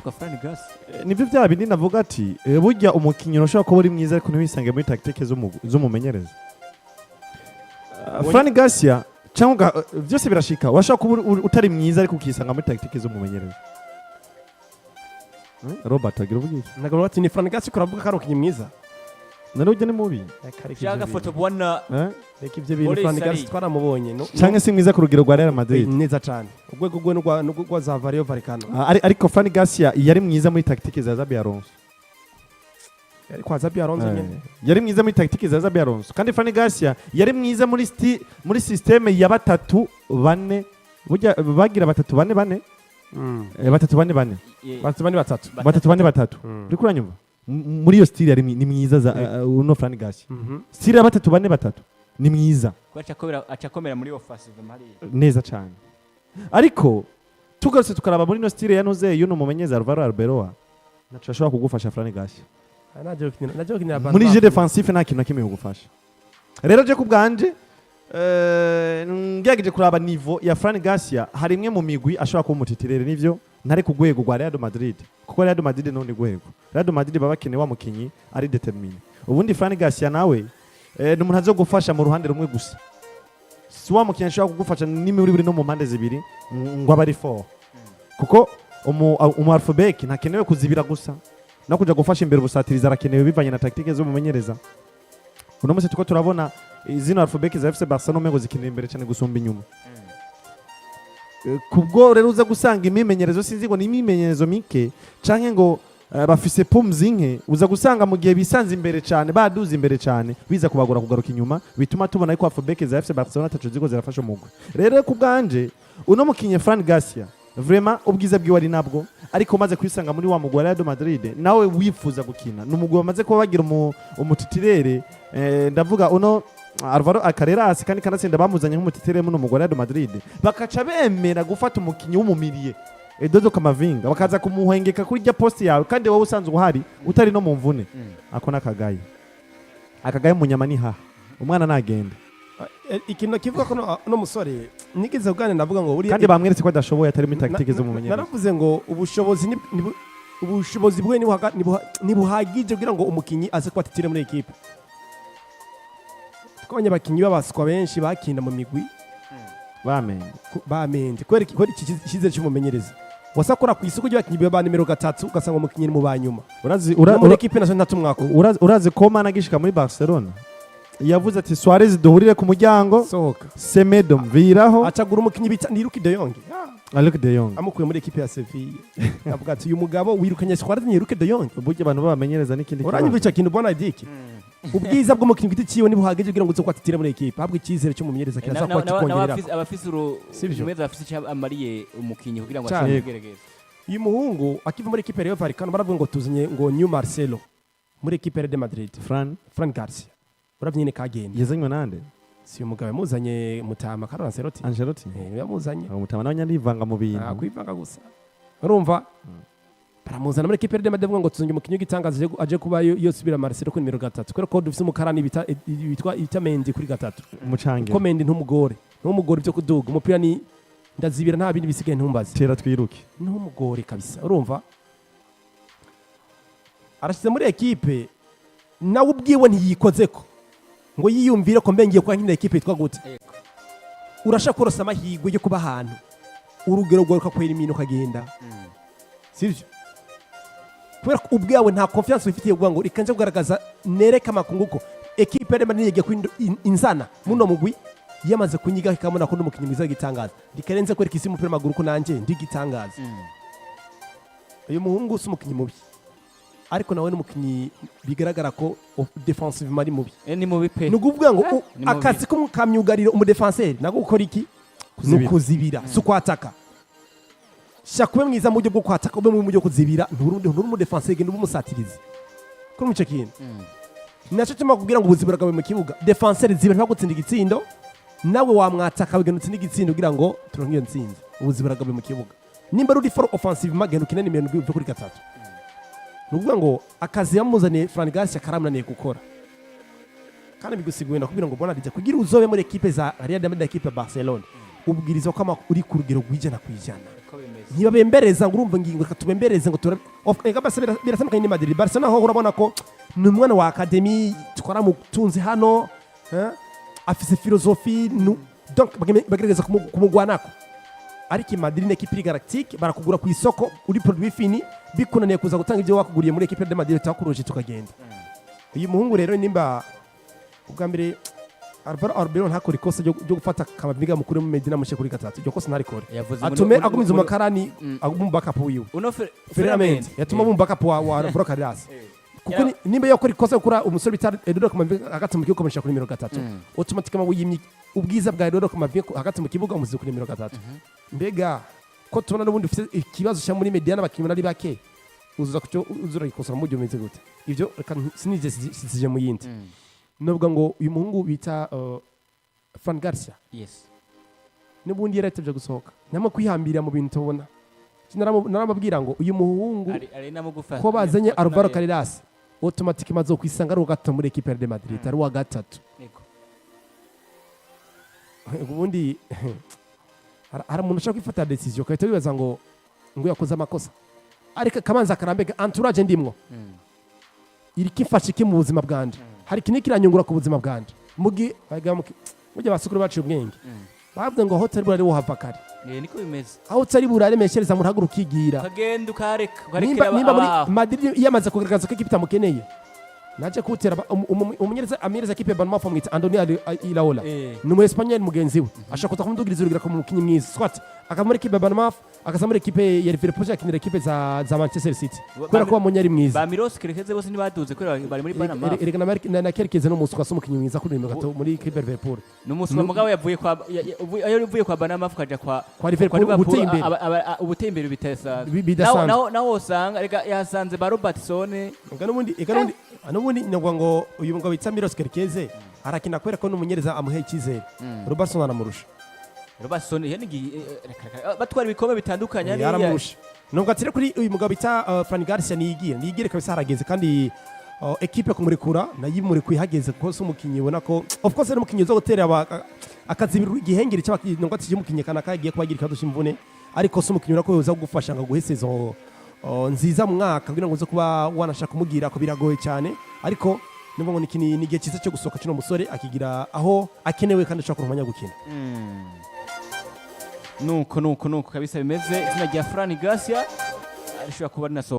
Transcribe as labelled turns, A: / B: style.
A: yitwa Fran Garcia.
B: Nivyo bya bindi navuga ati burya umukinyi ushobora kuba uri mwiza ariko ntiwisange muri tactique z'umumenyereza. Fran Garcia cyangwa byose birashika washaka kuba utari mwiza ariko ukisanga muri tactique z'umumenyereza. Robert agira ubwiki.
C: Nagabo ati ni Fran Garcia kuravuga ko ari umukinyi mwiza.
B: Nari ujye ni mubi.
A: Shaga foto bwana.
C: Reka ivyo bintu Fran Garcia twaramubonye no.
B: Cyangwa se mwiza ku rugero rwa Real Madrid.
C: Neza cyane. Ugwego gwe n'ugwa za Vario Vallecano.
B: Ariko Fran Garcia yari mwiza muri tactique za Xabi Alonso.
C: Yari kwa Xabi Alonso nyene.
B: Yari mwiza muri tactique za Xabi Alonso. Kandi Fran Garcia yari mwiza muri systeme ya 3-4 burya bagira 3-4 3-4 3-4 uri kuranyumva muri iyo style yari ni mwiza za uno Fran Garcia style ya 3-4 ni mwiza
A: acakomera muri offensive mari
B: neza cyane ariko tugarutse tukaraba muri no style yanoze yuno mumenyeza Alvaro Arbeloa naco ashobora kugufasha Fran Garcia muri jeu defensif nta kintu nakimwe kugufasha rero je kubganje ngerageje kuraba niveau ya Fran Garcia hari imwe mu migwi ashobora kuba umutitirere nivyo ntari ku rwego rwa Real Madrid kuko Real Madrid none rwego Real Madrid baba bakeneye wa mukinyi ari determine ubundi Fran Garcia nawe ni umuntu azo gufasha mu ruhande rumwe gusa si wa mukinyi ashobora kugufasha n'imuri buri no mu mpande zibiri ngo abari 4 kuko umu alphabet ntakenewe kuzibira gusa no kuja gufasha imbere busatiriza arakenewe bivanye na tactique zo mumenyereza uno munsi tuko turabona izino alphabet za FC Barcelona mengo zikinira imbere cyane gusumba inyuma kubwo rero uza gusanga imyimenyerezo sinzi ngo ni imyimenyerezo mike canke ngo bafise pumzi nke uza gusanga mu gihe bisanze imbere cyane baduze imbere cyane biza kubagora kugaruka inyuma bituma tubona yuko alphabet za FC Barcelona tacu ziko zirafasha umugwe rero kubganje uno mukinye Fran Garcia vraiment ubwiza bwiwe ari nabwo ariko maze kwisanga muri wa mugwa Real Madrid nawe wifuza gukina numugwa maze ko bagira umutitirere ndavuga uno Alvaro Carreras kandi kanatsinda bamuzanye nk'umutitirere mu mugwa Real Madrid bakaca bemera gufata umukinyi w'umumiriye Edozo Kamavinga bakaza kumuhengeka kuri ya poste yawe kandi wowe usanzwe uhari utari no mu mvune ako nakagaye mu nyama ni ha umwana nagenda
C: ikintu kivuga ko no musore nigize kugane navuga ngo buri
B: kandi bamweretse ko adashoboye atari muri tactique zo mumenyereza
C: naravuze ngo ubushobozi bwe ni buhagije kugira ngo umukinyi aze kwatitire muri equipe twabonye abakinyi babaswa benshi bakinda mu migwi bamende kwera ikizere cy'umumenyereza wasakora ku isuku ry'abakinyi ba nimero 3 ugasanga umukinyi mu banyuma urazi equipe nazo ntatumwako
B: urazi ko mana gishika muri Barcelona yavuze ati Suarez duhurire ku muryango
C: sohoka
B: Semedo mviraho
C: acagura umukinyi bita Luke de Jong
B: Luke de Jong
C: amukuye muri equipe ya Sevilla avuga ati uyu mugabo wirukanye Suarez ni Luke de Jong
B: buryo abantu babamenyereza n'ikindi
C: kibazo uranyumva ikintu bona idiki ubwiza bw'umukinyi giti ciwe nibuhagije kugira ngo uze kwatitire muri equipe habwe ikizere cyo mumenyereza kiraza kwa kikongera
A: abafise urumeza afise amariye umukinyi kugira ngo agerageze
C: uyu muhungu akiva muri equipe ya Vallecano baravuga ngo tuzanye ngo New Marcelo muri equipe ya Madrid Fran Garcia uravyine kagenda
B: yazanywe nande
C: si umugabo muzanye mutama Carlo Ancelotti yamuzanye
B: mutama nawe nyandivanga mu bintu
C: kwivanga gusa urumva baramuzana muri equipe ya Madrid ngo tuzanye umukinyi w'igitangaza aje kuba yo subira Marcelo ku nimero 3 kubera ko dufise umukarani bitwa Itamendi kuri 3
B: umucange
C: Komendi ntumugore byo kuduga umupira ni ndazibira nta bindi bisigaye ntumbaze
B: tera twiruke
C: ntumugore kabisa urumva arashize muri equipe nawe ubwiwe ntiyikozeko ngo yiyumvire ko mbengiye kwa nkina equipe yitwa gute urashaka kurosa amahigwe yo kuba ahantu urugero rwaruka kwera imino kagenda sivyo kubera ubwawe nta confiance ufitiye kuvuga ngo ikanje kugaragaza nereka makunguko equipe yari maniye ku inzana muno mugwi yamaze kunyiga ikamuna ko n'umukinyi mwiza gitangaza dikarenze kwereka isi mupira maguru ko nanje ndi gitangaza uyu muhungu usumukinyi mubi ariko nawe n'umukinyi bigaragara ko defensive mari mubi
A: ni mubi pe
C: nukuvuga ngo akazi ko mukamyugarira umudefenseur nago gukora iki nukuzibira sukwataka shakwe mwiza mu buryo bwo kwataka ube mu buryo kuzibira nturundi umudefenseur genda umusatirize ko mu cekino naco cyuma kugira ngo ubuzibira bwawe mu kibuga defenseur zibira ntagutsinda igitsindo nawe wamwataka bigenda utsinda igitsindo kugira ngo turonke iyo ntsinzi ubuzibira bwawe mu kibuga nimba ruri for offensive magenda ukina nimero 2 kuri 3 nukuvuga ngo akazi yamuzaniye Fran Garcia karamunaniye gukora kandi bigusiguye nakubwira ngo bona dijya kugira uzobe muri equipe za Real Madrid equipe Barcelona ubwiriza ko uri ku rugero rw'ijana kwijana ntibabembereza ngo urumva ngingo reka tubembereze ngo birasamukanye ni Madrid. Barcelona ho urabona ko ni umwana wa academy twara mutunzi hano afise filosofi donc bagerageza kumugwanako, ariko Madrid ni equipe galactique barakugura ku isoko uri produit fini bikunaniye kuza gutanga ibyo wakuguriye muri equipe de Madrid takuruje tukagenda. Uyu muhungu rero nimba ubwa mbere Alvaro Arbeloa ntakora ikosa ryo gufata Kamavinga mukuru mu Medina mushe kuri gatatu, iryo kosa ntarikore atume agumiza umukarani agumba backup wiwe Ferramendi yatuma mu backup wa Alvaro Carreras kuko nimba yakora ikosa kuri umusore bita Eduardo Kamavinga hagati mu kibuga mushe kuri 3 automatically wiyimye ubwiza bwa Eduardo Kamavinga hagati mu kibuga umuzi kuri 3 mbega ko tubona n'ubundi ufite ikibazo cya muri Medina bakinyi nari bake uzuza kucyo uzura ikosa mu gihe umeze gute ivyo sinije sije mu yindi nubwo ngo uyu muhungu bita Fran Garcia n'ubundi yaratevye gusohoka namo kwihambira mu bintu tubona naramabwira ngo uyu muhungu ko bazanye Alvaro Carreras automatique mazo kwisanga ari ugato muri equipe de Madrid ari wa gatatu ubundi hari umuntu ushaka kwifata decision kahita bibaza ngo yakoze amakosa ariko kamanza karambega entourage ndimwo iri kifashe ki mu buzima bwanje hari kiniki kiranyungura ku buzima bwanje mugi mujye basukuru bacu ubwenge bavuze ngo hotel burari wo hava kare
A: niko bimeze
C: aho utari burare meshereza mu haguruka kigira
A: kagenda ukareka
C: nimba muri Madrid yamaze kugaragaza ko equipe tamukeneye naje kutera umumenyereza amireza equipe Bournemouth mwita Andoni Iraola ni mu Espanyol mugenzi we ashaka kutakumudugira urugira ko mukinyi mwiza swat akamuri equipe Bournemouth akazamura equipe ya Liverpool akinira equipe za Manchester City kubera ko bamunyari mwiza ba
A: Miros kerekeze bose nibaduze kubera bari muri Bournemouth
C: erega na kerekeze no muswa so mukinyi mwiza kuri gato muri equipe Liverpool
A: no muswa mugabo yavuye kwa Bournemouth kaja kwa
C: Liverpool
A: ubuteye imbere bitesa
C: naho
A: naho usanga rega yasanze ba Robertson
C: nubundi ngo uyu mugabo bitsa Miros kerekeze arakina kwera ko n'umunyereza amuhe ikizere Robertson aramurusha
A: Robertson batwara ibikombe bitandukanye ari
C: yaramurusha nubwo atire kuri uyu mugabo bita Fran Garcia niyigire kabisa harageze kandi equipe kumurekura nayimure kwihageze ko so umukinyi ubona ko of course ari umukinyi zo gutera akazi igihengeri cy'abakinyi ngo ati umukinyi kana kagiye kubagira ikadushi imvune ariko so umukinyi urako yoza kugufasha ngo guhesezo nziza mu mwaka kugira ngo uze kuba wanashaka kumugira ko biragoye cyane ariko nimba ngo ni igihe cyiza cyo gusohoka kino musore akigira aho akenewe kandi ashaka kumenya gukina
A: nuko kabisa bimeze izina rya Fran Garcia arishobora kuba rinaso